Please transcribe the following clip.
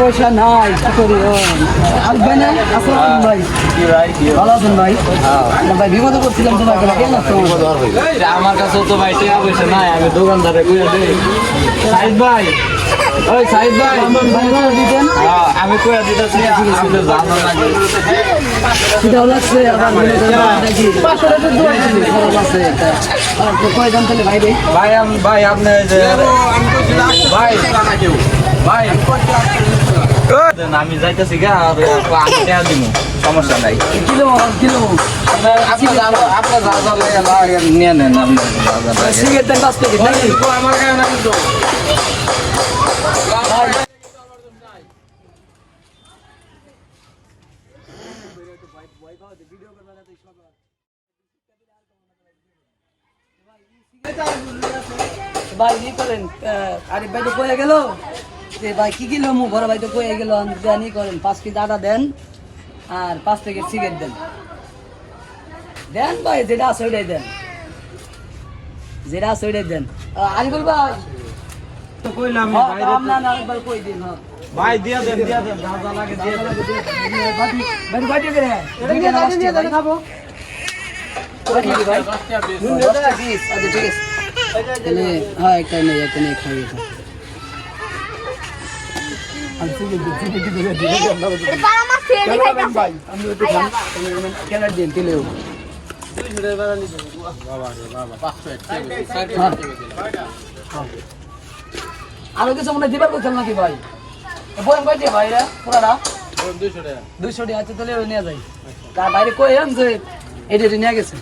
পয়সা নাই কি করি আসবেন ভাই ভালো আছেন ভাই ভাই বিপদ করছিলাম তোমার আমার কাছে তো ভাই টাকা পয়সা নাই, আমি দোকানদারে কইয়া দেই। সাইদ ভাই, ওই সাইদ ভাই দিতেন আমি কইয়া দিতেছি, আমাদের জানা লাগে সেটাও লাগছে আবার কয়জন তাহলে ভাই রে ভাই। ভাই আপনি ভাই ভাই আমি যাইতেছি গা, আর আমি টাকা দিব, সমস্যা নাই। কিলো আপনার যা নিয়ে নেন, আপনি সিগারেট দেন 5 প্যাকেট নাকি আমার গায়ে না কিন্তু ভাই কি করেন আরে ভাই তো কয়ে গেল যে ভাই কি কিলো মু বড় ভাই তো কয়ে গেল জানি করেন 5 কেজি আটা দেন আর 5 প্যাকেট সিগারেট দেন দেন ভাই যেটা আছে ওইটাই দেন, যেটা আছে ওইটাই দেন। আরে বল ভাই তো কইলাম আপনার না একবার কই দিন। হ্যাঁ ভাই দিয়া দেন যা যা লাগে দিয়ে দেন। ভাই ভাই করে এটা নিয়ে যাই খাবো ভাই ভাই 20 আচ্ছা ঠিক আছে তাহলে হ্যাঁ একটা নেই খাই এটা আমি সিগারেট করে দিই এটা পারা মাছ ফেলে খাইতাম ভাই আমি তো খান কেন দিন দিলেও আরো কিছু মনে দিবার বলছেন নাকি ভাই বলেন কই দিয়ে ভাইরা পুরাটা 200 টাকা আছে তাহলে নিয়ে যাই তার বাইরে কই আন যে এটা নিয়ে গেছে